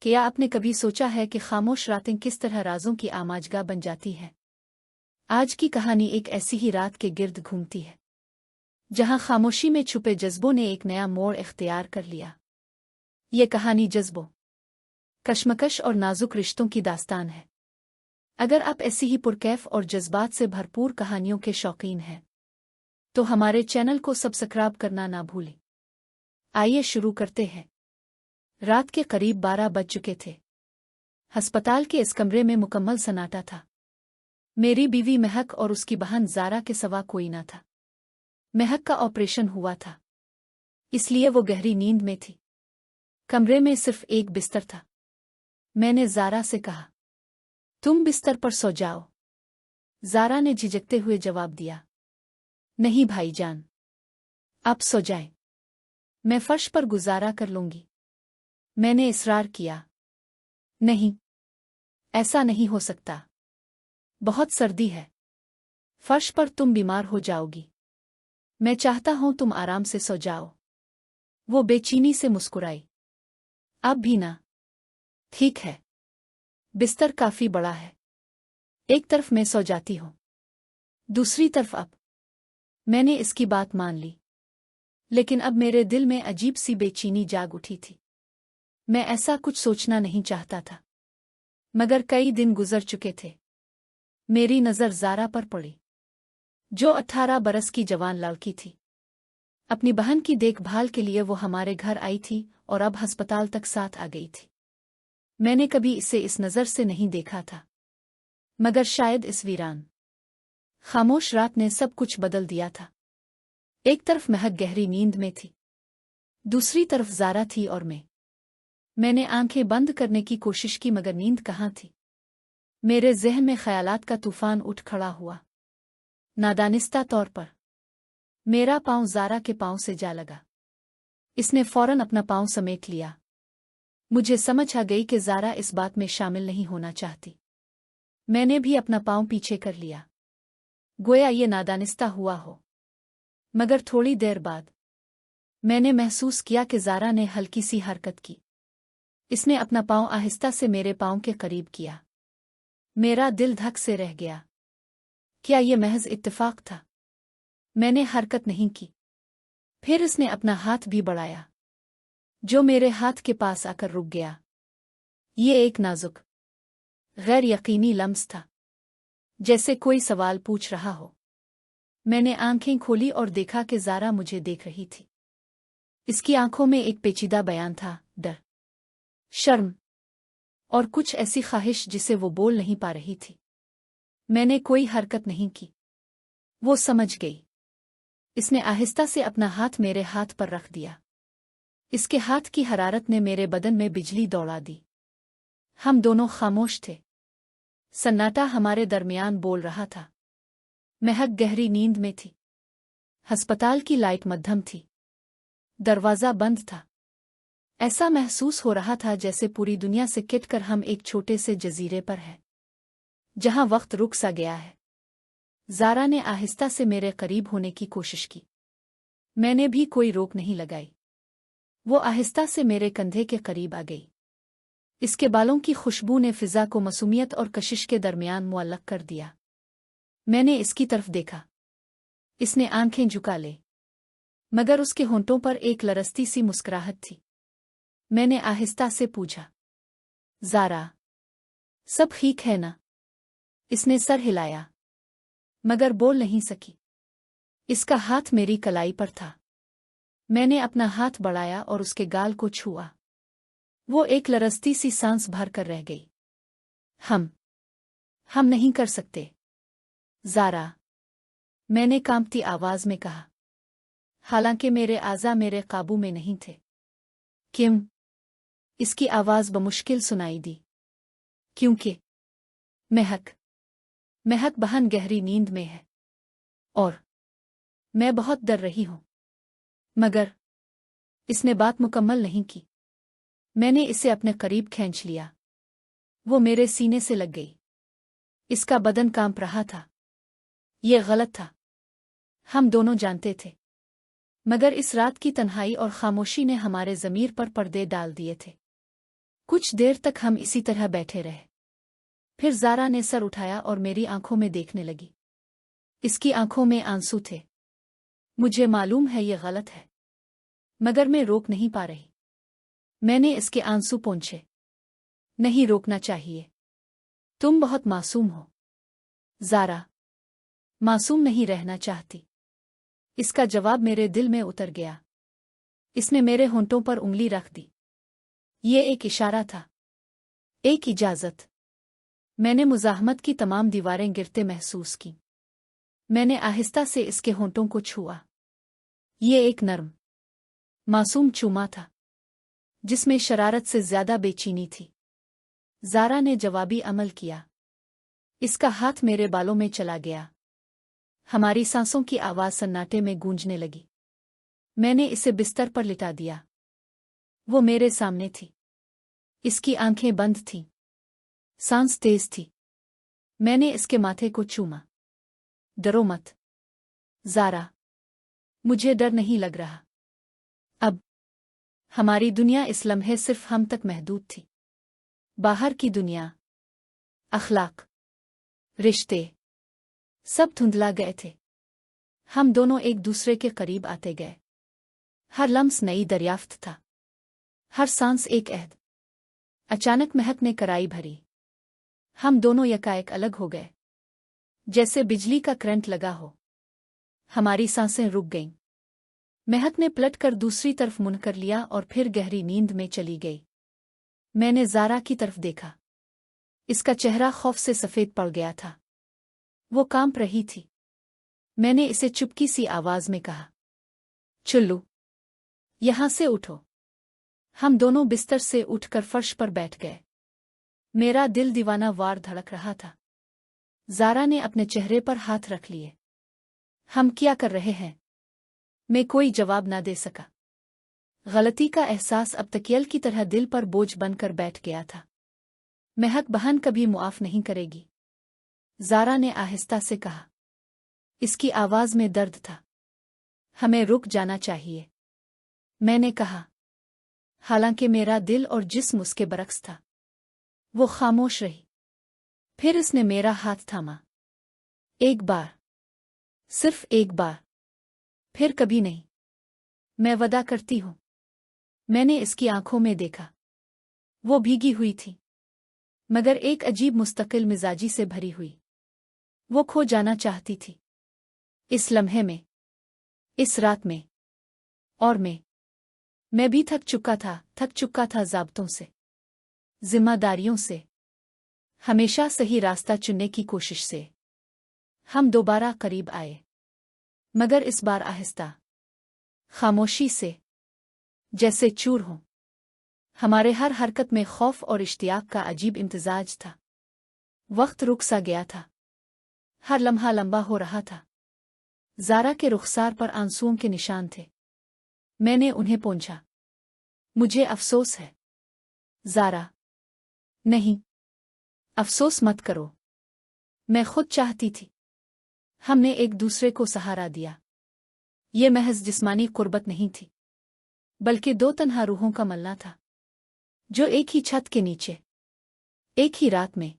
क्या आपने कभी सोचा है कि खामोश रातें किस तरह राजों की आमाजगाह बन जाती हैं? आज की कहानी एक ऐसी ही रात के गिर्द घूमती है जहां खामोशी में छुपे जज्बों ने एक नया मोड़ इख्तियार कर लिया। ये कहानी जज्बों, कश्मकश और नाजुक रिश्तों की दास्तान है। अगर आप ऐसी ही पुरकैफ और जज्बात से भरपूर कहानियों के शौकीन हैं तो हमारे चैनल को सब्सक्राइब करना ना भूलें। आइए शुरू करते हैं। रात के करीब 12 बज चुके थे। अस्पताल के इस कमरे में मुकम्मल सन्नाटा था। मेरी बीवी महक और उसकी बहन ज़ारा के सिवा कोई न था। महक का ऑपरेशन हुआ था, इसलिए वो गहरी नींद में थी। कमरे में सिर्फ एक बिस्तर था। मैंने ज़ारा से कहा, तुम बिस्तर पर सो जाओ। ज़ारा ने झिझकते हुए जवाब दिया, नहीं भाईजान, आप सो जाएं, मैं फर्श पर गुजारा कर लूंगी। मैंने इसरार किया, नहीं, ऐसा नहीं हो सकता, बहुत सर्दी है, फर्श पर तुम बीमार हो जाओगी। मैं चाहता हूं तुम आराम से सो जाओ। वो बेचैनी से मुस्कुराई, अब भी ना? ठीक है, बिस्तर काफी बड़ा है, एक तरफ मैं सो जाती हूं, दूसरी तरफ अब। मैंने इसकी बात मान ली, लेकिन अब मेरे दिल में अजीब सी बेचैनी जाग उठी थी। मैं ऐसा कुछ सोचना नहीं चाहता था, मगर कई दिन गुजर चुके थे। मेरी नज़र ज़ारा पर पड़ी, जो 18 बरस की जवान लड़की थी। अपनी बहन की देखभाल के लिए वो हमारे घर आई थी और अब अस्पताल तक साथ आ गई थी। मैंने कभी इसे इस नज़र से नहीं देखा था, मगर शायद इस वीरान खामोश रात ने सब कुछ बदल दिया था। एक तरफ महक गहरी नींद में थी, दूसरी तरफ ज़ारा थी और मैंने आंखें बंद करने की कोशिश की, मगर नींद कहाँ थी। मेरे ज़हन में ख़यालात का तूफान उठ खड़ा हुआ। नादानिस्ता तौर पर मेरा पाँव ज़ारा के पाँव से जा लगा। इसने फौरन अपना पाँव समेट लिया। मुझे समझ आ गई कि ज़ारा इस बात में शामिल नहीं होना चाहती। मैंने भी अपना पाँव पीछे कर लिया, गोया ये नादानिस्ता हुआ हो। मगर थोड़ी देर बाद मैंने महसूस किया कि ज़ारा ने हल्की सी हरकत की। इसने अपना पाँव आहिस्ता से मेरे पाँव के करीब किया। मेरा दिल धक से रह गया। क्या ये महज इत्तेफाक था? मैंने हरकत नहीं की। फिर इसने अपना हाथ भी बढ़ाया, जो मेरे हाथ के पास आकर रुक गया। ये एक नाजुक, गैर यकीनी लम्स था, जैसे कोई सवाल पूछ रहा हो। मैंने आंखें खोली और देखा कि ज़ारा मुझे देख रही थी। इसकी आंखों में एक पेचीदा बयान था, डर, शर्म और कुछ ऐसी ख्वाहिश जिसे वो बोल नहीं पा रही थी। मैंने कोई हरकत नहीं की। वो समझ गई। इसने आहिस्ता से अपना हाथ मेरे हाथ पर रख दिया। इसके हाथ की हरारत ने मेरे बदन में बिजली दौड़ा दी। हम दोनों खामोश थे। सन्नाटा हमारे दरमियान बोल रहा था। महक गहरी नींद में थी। अस्पताल की लाइट मध्यम थी। दरवाज़ा बंद था। ऐसा महसूस हो रहा था जैसे पूरी दुनिया से किटकर हम एक छोटे से जजीरे पर हैं, जहां वक्त रुक सा गया है। ज़ारा ने आहिस्ता से मेरे करीब होने की कोशिश की। मैंने भी कोई रोक नहीं लगाई। वो आहिस्ता से मेरे कंधे के करीब आ गई। इसके बालों की खुशबू ने फिजा को मासूमियत और कशिश के दरमियान मुअल्लक कर दिया। मैंने इसकी तरफ देखा। इसने आंखें झुका ले, मगर उसके होंठों पर एक लरसती सी मुस्कुराहट थी। मैंने आहिस्ता से पूछा, ज़ारा, सब ठीक है ना? इसने सर हिलाया, मगर बोल नहीं सकी। इसका हाथ मेरी कलाई पर था। मैंने अपना हाथ बढ़ाया और उसके गाल को छुआ। वो एक लरसती सी सांस भर कर रह गई। हम नहीं कर सकते, ज़ारा, मैंने कांपती आवाज में कहा, हालांकि मेरे आज़ा मेरे काबू में नहीं थे। क्यों? इसकी आवाज बमुश्किल सुनाई दी। क्योंकि महक बहन गहरी नींद में है और मैं बहुत डर रही हूं। मगर इसने बात मुकम्मल नहीं की। मैंने इसे अपने करीब खींच लिया। वो मेरे सीने से लग गई। इसका बदन कांप रहा था। ये गलत था, हम दोनों जानते थे, मगर इस रात की तन्हाई और खामोशी ने हमारे ज़मीर पर पर्दे डाल दिए थे। कुछ देर तक हम इसी तरह बैठे रहे। फिर ज़ारा ने सर उठाया और मेरी आंखों में देखने लगी। इसकी आंखों में आंसू थे। मुझे मालूम है ये गलत है, मगर मैं रोक नहीं पा रही। मैंने इसके आंसू पोंछे। नहीं रोकना चाहिए, तुम बहुत मासूम हो। ज़ारा मासूम नहीं रहना चाहती। इसका जवाब मेरे दिल में उतर गया। इसने मेरे होंठों पर उंगली रख दी। ये एक इशारा था, एक इजाज़त। मैंने मुज़ाहमत की तमाम दीवारें गिरते महसूस की। मैंने आहिस्ता से इसके होंठों को छुआ। ये एक नर्म, मासूम चूमा था, जिसमें शरारत से ज्यादा बेचैनी थी। ज़ारा ने जवाबी अमल किया। इसका हाथ मेरे बालों में चला गया। हमारी सांसों की आवाज़ सन्नाटे में गूंजने लगी। मैंने इसे बिस्तर पर लिटा दिया। वो मेरे सामने थी। इसकी आंखें बंद थीं। सांस तेज थी। मैंने इसके माथे को चूमा। डरो मत ज़ारा, मुझे डर नहीं लग रहा। अब हमारी दुनिया इस लम्हे सिर्फ हम तक महदूद थी। बाहर की दुनिया, अखलाक, रिश्ते सब धुंधला गए थे। हम दोनों एक दूसरे के करीब आते गए। हर लम्स नई दरियाफ्त था, हर सांस एक अहद। अचानक महक ने कराई भरी। हम दोनों यकाएक अलग हो गए, जैसे बिजली का करंट लगा हो। हमारी सांसें रुक गईं। महक ने पलटकर दूसरी तरफ मुंह कर लिया और फिर गहरी नींद में चली गई। मैंने ज़ारा की तरफ देखा। इसका चेहरा खौफ से सफ़ेद पड़ गया था। वो कांप रही थी। मैंने इसे चुपकी सी आवाज़ में कहा, चुल्लू, यहां से उठो। हम दोनों बिस्तर से उठकर फर्श पर बैठ गए। मेरा दिल दीवाना वार धड़क रहा था। ज़ारा ने अपने चेहरे पर हाथ रख लिए। हम क्या कर रहे हैं? मैं कोई जवाब ना दे सका। गलती का एहसास अब तकियल की तरह दिल पर बोझ बनकर बैठ गया था। महक बहन कभी मुआफ नहीं करेगी, ज़ारा ने आहिस्ता से कहा। इसकी आवाज़ में दर्द था। हमें रुक जाना चाहिए, मैंने कहा, हालांकि मेरा दिल और जिस्म उसके बरक्स था। वो खामोश रही। फिर इसने मेरा हाथ थामा। एक बार, सिर्फ एक बार, फिर कभी नहीं। मैं वदा करती हूं। मैंने इसकी आंखों में देखा। वो भीगी हुई थी, मगर एक अजीब मुस्तकिल मिजाजी से भरी हुई। वो खो जाना चाहती थी। इस लम्हे में, इस रात में, और मैं भी थक चुका था ज़ाब्तों से, जिम्मेदारियों से, हमेशा सही रास्ता चुनने की कोशिश से। हम दोबारा करीब आए, मगर इस बार आहिस्ता, खामोशी से, जैसे चूर हों। हमारे हर हरकत में खौफ और इश्तियाक का अजीब इम्तिजाज था। वक्त रुक सा गया था। हर लम्हा लंबा हो रहा था। ज़ारा के रुखसार पर आंसुओं के निशान थे। मैंने उन्हें पोंछा। मुझे अफसोस है ज़ारा। नहीं, अफसोस मत करो। मैं खुद चाहती थी। हमने एक दूसरे को सहारा दिया। ये महज जिस्मानी कुर्बत नहीं थी, बल्कि दो तन्हा रूहों का मलना था, जो एक ही छत के नीचे, एक ही रात में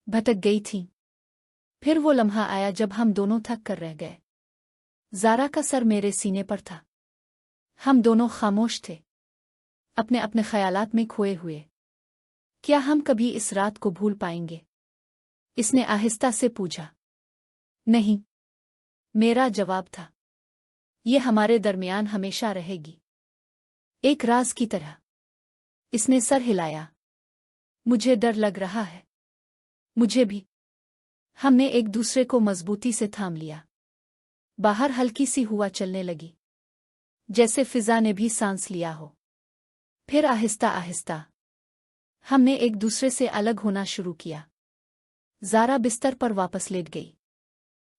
भटक गई थीं। फिर वो लम्हा आया जब हम दोनों थक कर रह गए। ज़ारा का सर मेरे सीने पर था। हम दोनों खामोश थे, अपने अपने ख्यालात में खोए हुए। क्या हम कभी इस रात को भूल पाएंगे? इसने आहिस्ता से पूछा। नहीं, मेरा जवाब था। ये हमारे दरमियान हमेशा रहेगी, एक राज की तरह। इसने सर हिलाया। मुझे डर लग रहा है। मुझे भी। हमने एक दूसरे को मजबूती से थाम लिया। बाहर हल्की सी हवा चलने लगी, जैसे फिजा ने भी सांस लिया हो। फिर आहिस्ता आहिस्ता हमने एक दूसरे से अलग होना शुरू किया। ज़ारा बिस्तर पर वापस लेट गई।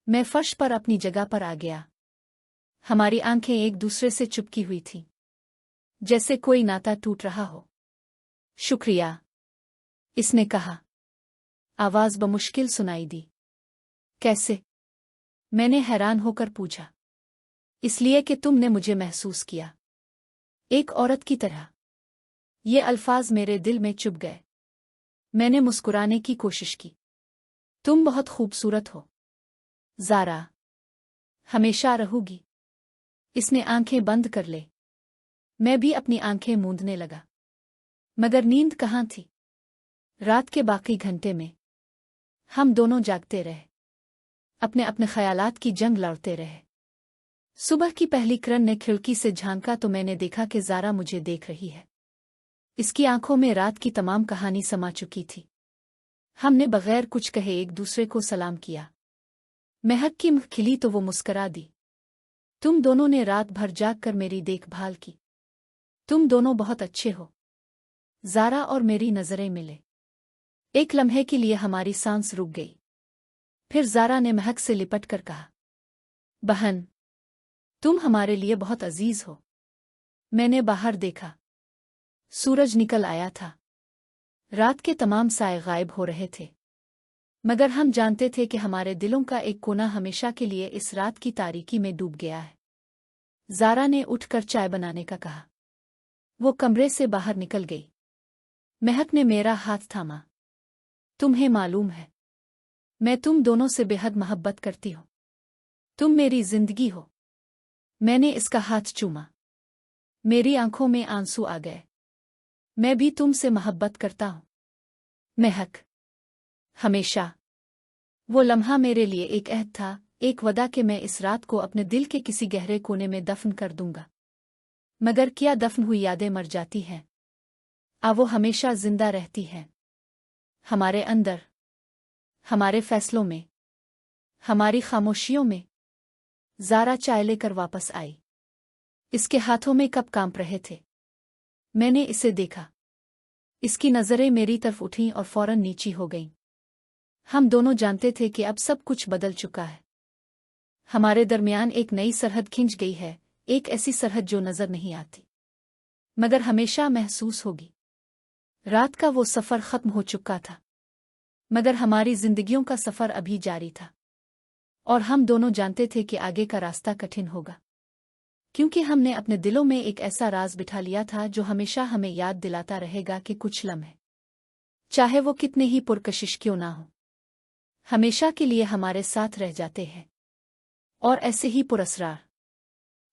मैं फर्श पर अपनी जगह पर आ गया। हमारी आंखें एक दूसरे से चिपकी हुई थीं, जैसे कोई नाता टूट रहा हो। शुक्रिया, इसने कहा। आवाज़ बमुश्किल सुनाई दी। कैसे? मैंने हैरान होकर पूछा। इसलिए कि तुमने मुझे महसूस किया, एक औरत की तरह। ये अल्फाज मेरे दिल में चुभ गए। मैंने मुस्कुराने की कोशिश की। तुम बहुत खूबसूरत हो ज़ारा, हमेशा रहूगी। इसने आंखें बंद कर ले। मैं भी अपनी आंखें मूंदने लगा। मगर नींद कहाँ थी? रात के बाकी घंटे में हम दोनों जागते रहे, अपने अपने ख्यालात की जंग लड़ते रहे। सुबह की पहली किरण ने खिड़की से झांका तो मैंने देखा कि ज़ारा मुझे देख रही है। इसकी आंखों में रात की तमाम कहानी समा चुकी थी। हमने बगैर कुछ कहे एक दूसरे को सलाम किया। महक की मुँह खिली तो वो मुस्करा दी। तुम दोनों ने रात भर जाग कर मेरी देखभाल की। तुम दोनों बहुत अच्छे हो। ज़ारा और मेरी नज़रें मिले। एक लम्हे के लिए हमारी सांस रुक गई। फिर ज़ारा ने महक से लिपट कर कहा, बहन, तुम हमारे लिए बहुत अजीज हो। मैंने बाहर देखा। सूरज निकल आया था। रात के तमाम साए गायब हो रहे थे। मगर हम जानते थे कि हमारे दिलों का एक कोना हमेशा के लिए इस रात की तारीकी में डूब गया है। ज़ारा ने उठकर चाय बनाने का कहा। वो कमरे से बाहर निकल गई। महक ने मेरा हाथ थामा। तुम्हें मालूम है, मैं तुम दोनों से बेहद मोहब्बत करती हूँ। तुम मेरी जिंदगी हो। मैंने इसका हाथ चूमा। मेरी आंखों में आंसू आ गए। मैं भी तुमसे मोहब्बत करता हूँ महक, हमेशा। वो लम्हा मेरे लिए एक अहद था, एक वदा कि मैं इस रात को अपने दिल के किसी गहरे कोने में दफन कर दूंगा। मगर क्या दफन हुई यादें मर जाती हैं? वो हमेशा जिंदा रहती हैं, हमारे अंदर, हमारे फैसलों में, हमारी खामोशियों में। ज़ारा चाय लेकर वापस आई। इसके हाथों में कप कांप रहे थे। मैंने इसे देखा। इसकी नज़रें मेरी तरफ उठीं और फौरन नीची हो गईं। हम दोनों जानते थे कि अब सब कुछ बदल चुका है। हमारे दरमियान एक नई सरहद खिंच गई है, एक ऐसी सरहद जो नजर नहीं आती मगर हमेशा महसूस होगी। रात का वो सफ़र ख़त्म हो चुका था, मगर हमारी जिंदगियों का सफ़र अभी जारी था। और हम दोनों जानते थे कि आगे का रास्ता कठिन होगा, क्योंकि हमने अपने दिलों में एक ऐसा राज बिठा लिया था जो हमेशा हमें याद दिलाता रहेगा कि कुछ लम्हे, चाहे वो कितने ही पुरकशिश क्यों ना हो, हमेशा के लिए हमारे साथ रह जाते हैं। और ऐसे ही पुरअसरार,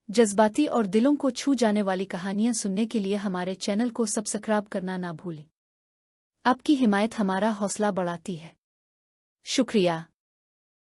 जज्बाती और दिलों को छू जाने वाली कहानियां सुनने के लिए हमारे चैनल को सब्सक्राइब करना ना भूलें। आपकी हिमायत हमारा हौसला बढ़ाती है। शुक्रिया।